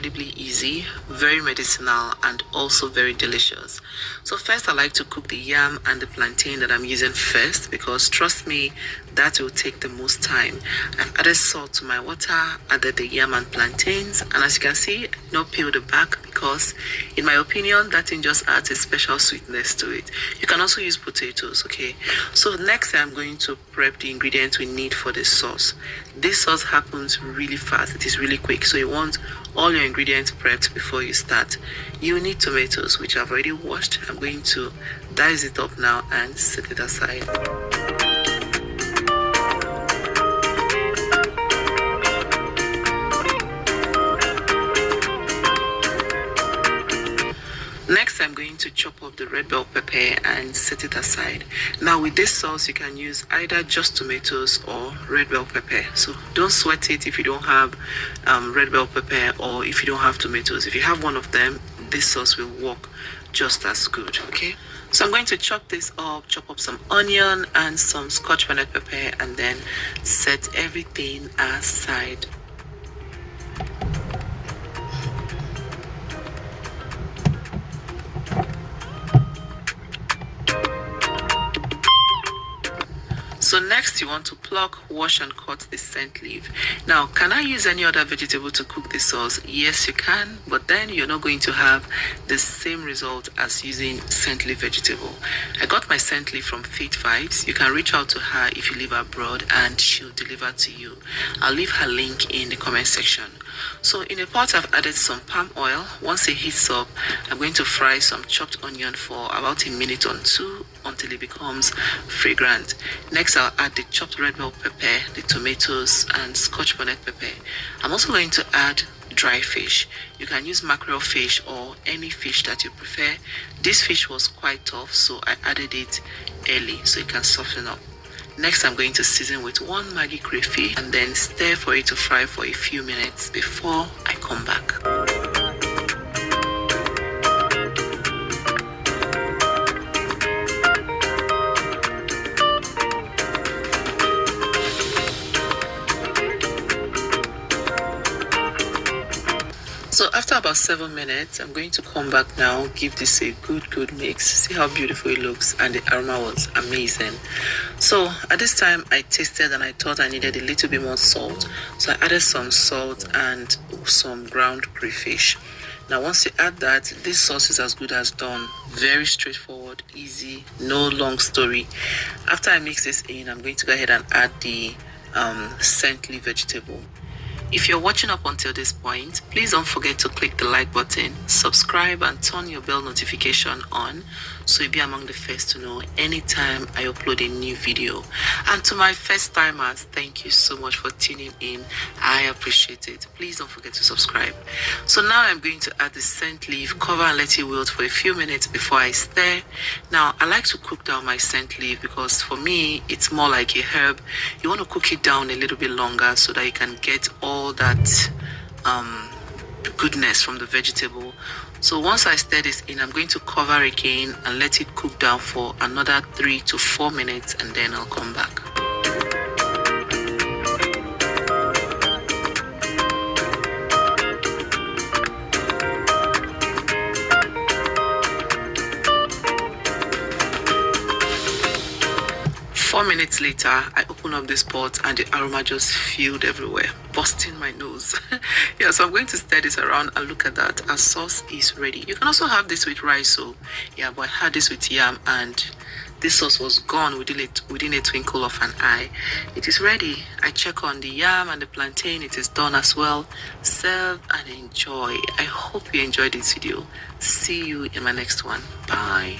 incredibly easy, very medicinal, and also very delicious. So first I like to cook the yam and the plantain that I'm using first, because trust me, that will take the most time. I've added salt to my water, added the yam and plantains, and as you can see, I did not peel the back because in my opinion that thing just adds a special sweetness to it. You can also use potatoes. Okay, so next I'm going to prep the ingredients we need for the sauce. This sauce happens really fast, it is really quick, so you want all your ingredients prepped before you start. You need tomatoes, which I've already washed. I'm going to dice it up now and set it aside. Next, I'm going to chop up the red bell pepper and set it aside. Now, with this sauce, you can use either just tomatoes or red bell pepper. So don't sweat it if you don't have red bell pepper or if you don't have tomatoes. If you have one of them, this sauce will work just as good. Okay. So I'm going to chop this up, chop up some onion and some scotch bonnet pepper, and then set everything aside. So next you want to pluck, wash and cut the scent leaf. Now, can I use any other vegetable to cook this sauce? Yes, you can, but then you're not going to have the same result as using scent leaf vegetable. I got my scent leaf from Faith Vibes. You can reach out to her if you live abroad and she'll deliver to you. I'll leave her link in the comment section. So in a pot, I've added some palm oil. Once it heats up, I'm going to fry some chopped onion for about a minute or two until it becomes fragrant. Next, I'll add the chopped red bell pepper, the tomatoes, and scotch bonnet pepper. I'm also going to add dry fish. You can use mackerel fish or any fish that you prefer. This fish was quite tough, so I added it early so it can soften up. Next, I'm going to season with 1 Maggi crayfish and then stir for it to fry for a few minutes before I come back. So after about 7 minutes, I'm going to come back now, give this a good mix. See how beautiful it looks, and the aroma was amazing. So at this time, I tasted and I thought I needed a little bit more salt. So I added some salt and some ground crayfish. Now once you add that, this sauce is as good as done. Very straightforward, easy, no long story. After I mix this in, I'm going to go ahead and add the scent leaf vegetable. If you're watching up until this point, please don't forget to click the like button, subscribe and turn your bell notification on so you'll be among the first to know anytime I upload a new video. And to my first timers, thank you so much for tuning in. I appreciate it. Please don't forget to subscribe. So now I'm going to add the scent leaf, cover and let it wilt for a few minutes before I stir. Now I like to cook down my scent leaf because for me it's more like a herb. You want to cook it down a little bit longer so that you can get all that goodness from the vegetable. So once I stir this in, I'm going to cover again and let it cook down for another 3 to 4 minutes, and then I'll come back. Four minutes later, I open up this pot and the aroma just filled everywhere, busting my nose. Yeah, so I'm going to stir this around and look at that. Our sauce is ready. You can also have this with rice, so yeah, but I had this with yam and this sauce was gone within a twinkle of an eye. It is ready. I check on the yam and the plantain. It is done as well. Serve and enjoy. I hope you enjoyed this video. See you in my next one. Bye.